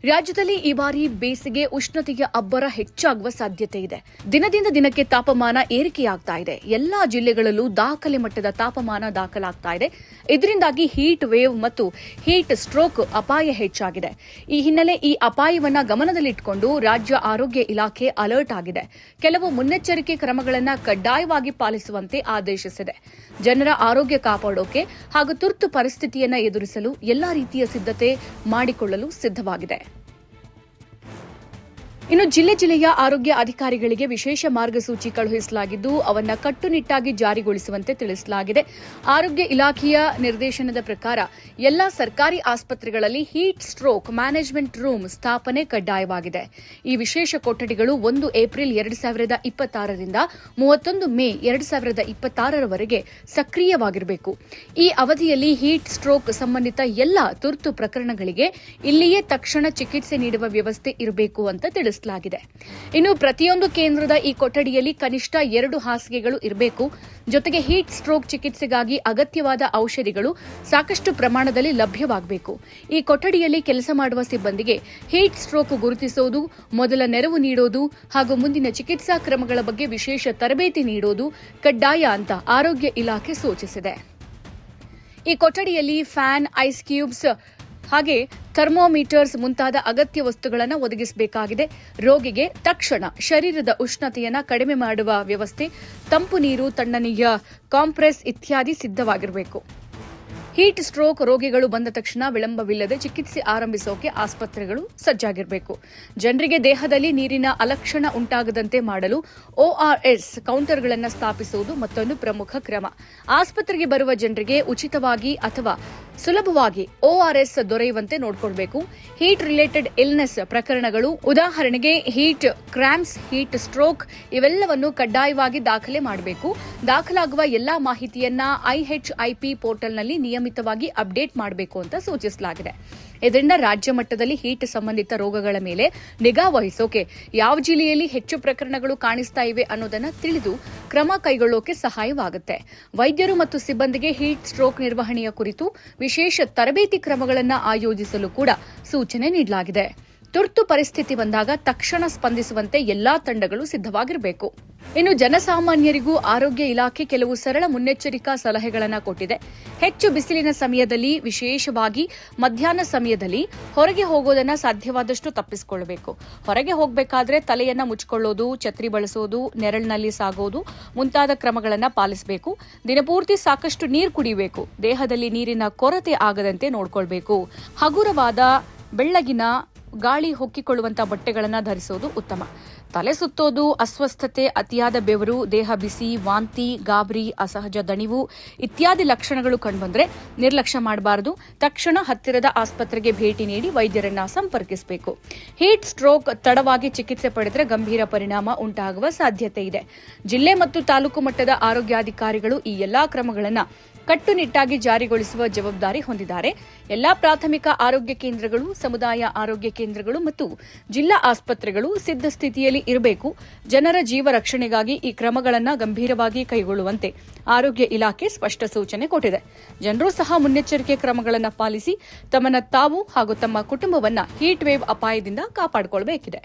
ರಾಜ್ಯದಲ್ಲಿ ಈ ಬಾರಿ ಬೇಸಿಗೆ ಉಷ್ಣತೆಯ ಅಬ್ಬರ ಹೆಚ್ಚಾಗುವ ಸಾಧ್ಯತೆ ಇದೆ. ದಿನದಿಂದ ದಿನಕ್ಕೆ ತಾಪಮಾನ ಏರಿಕೆಯಾಗ್ತಾ ಇದೆ. ಎಲ್ಲಾ ಜಿಲ್ಲೆಗಳಲ್ಲೂ ದಾಖಲೆ ಮಟ್ಟದ ತಾಪಮಾನ ದಾಖಲಾಗ್ತಾ ಇದೆ. ಇದರಿಂದಾಗಿ ಹೀಟ್ ವೇವ್ ಮತ್ತು ಹೀಟ್ ಸ್ಟ್ರೋಕ್ ಅಪಾಯ ಹೆಚ್ಚಾಗಿದೆ. ಈ ಹಿನ್ನೆಲೆ ಈ ಅಪಾಯವನ್ನ ಗಮನದಲ್ಲಿಟ್ಟುಕೊಂಡು ರಾಜ್ಯ ಆರೋಗ್ಯ ಇಲಾಖೆ ಅಲರ್ಟ್ ಆಗಿದೆ. ಕೆಲವು ಮುನ್ನೆಚ್ಚರಿಕೆ ಕ್ರಮಗಳನ್ನು ಕಡ್ಡಾಯವಾಗಿ ಪಾಲಿಸುವಂತೆ ಆದೇಶಿಸಿದೆ. ಜನರ ಆರೋಗ್ಯ ಕಾಪಾಡೋಕೆ ಹಾಗೂ ತುರ್ತು ಪರಿಸ್ಥಿತಿಯನ್ನು ಎದುರಿಸಲು ಎಲ್ಲಾ ರೀತಿಯ ಸಿದ್ಧತೆ ಮಾಡಿಕೊಳ್ಳಲು ಸಿದ್ಧವಾಗಿದೆ. ಇನ್ನು ಜಿಲ್ಲೆಯ ಆರೋಗ್ಯ ಅಧಿಕಾರಿಗಳಿಗೆ ವಿಶೇಷ ಮಾರ್ಗಸೂಚಿ ಕಳುಹಿಸಲಾಗಿದ್ದು ಅವನ್ನ ಕಟ್ಟುನಿಟ್ಟಾಗಿ ಜಾರಿಗೊಳಿಸುವಂತೆ ತಿಳಿಸಲಾಗಿದೆ. ಆರೋಗ್ಯ ಇಲಾಖೆಯ ನಿರ್ದೇಶನದ ಪ್ರಕಾರ ಎಲ್ಲಾ ಸರ್ಕಾರಿ ಆಸ್ಪತ್ರೆಗಳಲ್ಲಿ ಹೀಟ್ ಸ್ಟ್ರೋಕ್ ಮ್ಯಾನೇಜ್ಮೆಂಟ್ ರೂಮ್ ಸ್ಥಾಪನೆ ಕಡ್ಡಾಯವಾಗಿದೆ. ಈ ವಿಶೇಷ ಕೊಠಡಿಗಳು 1 ಏಪ್ರಿಲ್ 2026ರಿಂದ 31 ಮೇ 2026ರವರೆಗೆ ಸಕ್ರಿಯವಾಗಿರಬೇಕು. ಈ ಅವಧಿಯಲ್ಲಿ ಹೀಟ್ ಸ್ಟ್ರೋಕ್ ಸಂಬಂಧಿತ ಎಲ್ಲಾ ತುರ್ತು ಪ್ರಕರಣಗಳಿಗೆ ಇಲ್ಲಿಯೇ ತಕ್ಷಣ ಚಿಕಿತ್ಸೆ ನೀಡುವ ವ್ಯವಸ್ಥೆ ಇರಬೇಕು ಅಂತ ತಿಳಿಸಲಾಗಿದೆ. ಇನ್ನು ಪ್ರತಿಯೊಂದು ಕೇಂದ್ರದ ಈ ಕೊಠಡಿಯಲ್ಲಿ ಕನಿಷ್ಠ 2 ಹಾಸಿಗೆಗಳು ಇರಬೇಕು. ಜೊತೆಗೆ ಹೀಟ್ ಸ್ಟ್ರೋಕ್ ಚಿಕಿತ್ಸೆಗಾಗಿ ಅಗತ್ಯವಾದ ಔಷಧಿಗಳು ಸಾಕಷ್ಟು ಪ್ರಮಾಣದಲ್ಲಿ ಲಭ್ಯವಾಗಬೇಕು. ಈ ಕೊಠಡಿಯಲ್ಲಿ ಕೆಲಸ ಮಾಡುವ ಸಿಬ್ಬಂದಿಗೆ ಹೀಟ್ ಸ್ಟ್ರೋಕ್ ಗುರುತಿಸುವುದು, ಮೊದಲ ನೆರವು ನೀಡೋದು ಹಾಗೂ ಮುಂದಿನ ಚಿಕಿತ್ಸಾ ಕ್ರಮಗಳ ಬಗ್ಗೆ ವಿಶೇಷ ತರಬೇತಿ ನೀಡೋದು ಕಡ್ಡಾಯ ಅಂತ ಆರೋಗ್ಯ ಇಲಾಖೆ ಸೂಚಿಸಿದೆ. ಈ ಕೊಠಡಿಯಲ್ಲಿ ಫ್ಯಾನ್, ಐಸ್ ಕ್ಯೂಬ್ಸ್ ಹಾಗೆ ಥರ್ಮೋಮೀಟರ್ಸ್ ಮುಂತಾದ ಅಗತ್ಯ ವಸ್ತುಗಳನ್ನು ಒದಗಿಸಬೇಕಾಗಿದೆ. ರೋಗಿಗೆ ತಕ್ಷಣ ಶರೀರದ ಉಷ್ಣತೆಯನ್ನು ಕಡಿಮೆ ಮಾಡುವ ವ್ಯವಸ್ಥೆ, ತಂಪು ನೀರು, ತಣ್ಣನೆಯ ಕಾಂಪ್ರೆಸ್ ಇತ್ಯಾದಿ ಸಿದ್ಧವಾಗಿರಬೇಕು. ಹೀಟ್ ಸ್ಟ್ರೋಕ್ ರೋಗಿಗಳು ಬಂದ ತಕ್ಷಣ ವಿಳಂಬವಿಲ್ಲದೆ ಚಿಕಿತ್ಸೆ ಆರಂಭಿಸೋಕೆ ಆಸ್ಪತ್ರೆಗಳು ಸಜ್ಜಾಗಿರಬೇಕು. ಜನರಿಗೆ ದೇಹದಲ್ಲಿ ನೀರಿನ ಅಲಕ್ಷಣ ಉಂಟಾಗದಂತೆ ಮಾಡಲು ORS ಕೌಂಟರ್ಗಳನ್ನು ಸ್ಥಾಪಿಸುವುದು ಮತ್ತೊಂದು ಪ್ರಮುಖ ಕ್ರಮ. ಆಸ್ಪತ್ರೆಗೆ ಬರುವ ಜನರಿಗೆ ಉಚಿತವಾಗಿ ಅಥವಾ ಸುಲಭವಾಗಿ ORS ದೊರೆಯುವಂತೆ ನೋಡಿಕೊಳ್ಳಬೇಕು. ಹೀಟ್ ರಿಲೇಟೆಡ್ ಇಲ್ನೆಸ್ ಪ್ರಕರಣಗಳು, ಉದಾಹರಣೆಗೆ ಹೀಟ್ ಕ್ರ್ಯಾಂಪ್ಸ್, ಹೀಟ್ ಸ್ಟ್ರೋಕ್ ಇವೆಲ್ಲವನ್ನು ಕಡ್ಡಾಯವಾಗಿ ದಾಖಲೆ ಮಾಡಬೇಕು. ದಾಖಲಾಗುವ ಎಲ್ಲಾ ಮಾಹಿತಿಯನ್ನ IHIP ಪೋರ್ಟಲ್ನಲ್ಲಿ ನಿಯಮಿತವಾಗಿ ಅಪ್ಡೇಟ್ ಮಾಡಬೇಕು ಅಂತ ಸೂಚಿಸಲಾಗಿದೆ. ಇದರಿಂದ ರಾಜ್ಯ ಮಟ್ಟದಲ್ಲಿ ಹೀಟ್ ಸಂಬಂಧಿತ ರೋಗಗಳ ಮೇಲೆ ನಿಗಾ ವಹಿಸೋಕೆ ಯಾವ ಜಿಲ್ಲೆಯಲ್ಲಿ ಹೆಚ್ಚು ಪ್ರಕರಣಗಳು ಕಾಣಿಸ್ತಾ ಇವೆ ಅನ್ನೋದನ್ನ ತಿಳಿದು ಕ್ರಮ ಕೈಗೊಳ್ಳೋಕೆ ಸಹಾಯವಾಗುತ್ತೆ. ವೈದ್ಯರು ಮತ್ತು ಸಿಬ್ಬಂದಿಗೆ ಹೀಟ್ ಸ್ಟ್ರೋಕ್ ನಿರ್ವಹಣೆಯ ಕುರಿತು ವಿಶೇಷ ತರಬೇತಿ ಕ್ರಮಗಳನ್ನು ಆಯೋಜಿಸಲು ಕೂಡ ಸೂಚನೆ ನೀಡಲಾಗಿದೆ. ತುರ್ತು ಪರಿಸ್ಥಿತಿ ಬಂದಾಗ ತಕ್ಷಣ ಸ್ಪಂದಿಸುವಂತೆ ಎಲ್ಲಾ ತಂಡಗಳು ಸಿದ್ಧವಾಗಿರಬೇಕು. ಇನ್ನು ಜನಸಾಮಾನ್ಯರಿಗೂ ಆರೋಗ್ಯ ಇಲಾಖೆ ಕೆಲವು ಸರಳ ಮುನ್ನೆಚ್ಚರಿಕಾ ಸಲಹೆಗಳನ್ನು ಕೊಟ್ಟಿದೆ. ಹೆಚ್ಚು ಬಿಸಿಲಿನ ಸಮಯದಲ್ಲಿ, ವಿಶೇಷವಾಗಿ ಮಧ್ಯಾಹ್ನ ಸಮಯದಲ್ಲಿ ಹೊರಗೆ ಹೋಗೋದನ್ನ ಸಾಧ್ಯವಾದಷ್ಟು ತಪ್ಪಿಸಿಕೊಳ್ಳಬೇಕು. ಹೊರಗೆ ಹೋಗಬೇಕಾದ್ರೆ ತಲೆಯನ್ನ ಮುಚ್ಚಿಕೊಳ್ಳೋದು, ಛತ್ರಿ ಬಳಸೋದು, ನೆರಳಿನಲ್ಲಿ ಸಾಗೋದು ಮುಂತಾದ ಕ್ರಮಗಳನ್ನು ಪಾಲಿಸಬೇಕು. ದಿನಪೂರ್ತಿ ಸಾಕಷ್ಟು ನೀರು ಕುಡಿಯಬೇಕು. ದೇಹದಲ್ಲಿ ನೀರಿನ ಕೊರತೆ ಆಗದಂತೆ ನೋಡಿಕೊಳ್ಳಬೇಕು. ಹಗುರವಾದ ಬೆಳ್ಳಗಿನ ಗಾಳಿ ಹೊಕ್ಕಿಕೊಳ್ಳುವಂತಹ ಬಟ್ಟೆಗಳನ್ನು ಧರಿಸೋದು ಉತ್ತಮ. ತಲೆ ಸುತ್ತೋದು, ಅಸ್ವಸ್ಥತೆ, ಅತಿಯಾದ ಬೆವರು, ದೇಹ ಬಿಸಿ, ವಾಂತಿ, ಗಾಬರಿ, ಅಸಹಜ ದಣಿವು ಇತ್ಯಾದಿ ಲಕ್ಷಣಗಳು ಕಂಡುಬಂದರೆ ನಿರ್ಲಕ್ಷ್ಯ ಮಾಡಬಾರದು. ತಕ್ಷಣ ಹತ್ತಿರದ ಆಸ್ಪತ್ರೆಗೆ ಭೇಟಿ ನೀಡಿ ವೈದ್ಯರನ್ನ ಸಂಪರ್ಕಿಸಬೇಕು. ಹೀಟ್ ಸ್ಟ್ರೋಕ್ ತಡವಾಗಿ ಚಿಕಿತ್ಸೆ ಪಡೆದರೆ ಗಂಭೀರ ಪರಿಣಾಮ ಉಂಟಾಗುವ ಸಾಧ್ಯತೆ ಇದೆ. ಜಿಲ್ಲೆ ಮತ್ತು ತಾಲೂಕು ಮಟ್ಟದ ಆರೋಗ್ಯಾಧಿಕಾರಿಗಳು ಈ ಎಲ್ಲಾ ಕ್ರಮಗಳನ್ನು ಕಟ್ಟುನಿಟ್ಟಾಗಿ ಜಾರಿಗೊಳಿಸುವ ಜವಾಬ್ದಾರಿ ಹೊಂದಿದ್ದಾರೆ. ಎಲ್ಲಾ ಪ್ರಾಥಮಿಕ ಆರೋಗ್ಯ ಕೇಂದ್ರಗಳು, ಸಮುದಾಯ ಆರೋಗ್ಯ ಕೇಂದ್ರಗಳು ಮತ್ತು ಜಿಲ್ಲಾ ಆಸ್ಪತ್ರೆಗಳು ಸಿದ್ಧ ಸ್ಥಿತಿಯಲ್ಲಿ ಇರಬೇಕು. ಜನರ ಜೀವ ರಕ್ಷಣೆಗಾಗಿ ಈ ಕ್ರಮಗಳನ್ನು ಗಂಭೀರವಾಗಿ ಕೈಗೊಳ್ಳುವಂತೆ ಆರೋಗ್ಯ ಇಲಾಖೆ ಸ್ಪಷ್ಟ ಸೂಚನೆ ಕೊಟ್ಟಿದೆ. ಜನರು ಸಹ ಮುನ್ನೆಚ್ಚರಿಕೆ ಕ್ರಮಗಳನ್ನು ಪಾಲಿಸಿ ತಮ್ಮನ್ನು ತಾವು ಹಾಗೂ ತಮ್ಮ ಕುಟುಂಬವನ್ನು ಹೀಟ್ ವೇವ್ ಅಪಾಯದಿಂದ ಕಾಪಾಡಿಕೊಳ್ಳಬೇಕಿದೆ.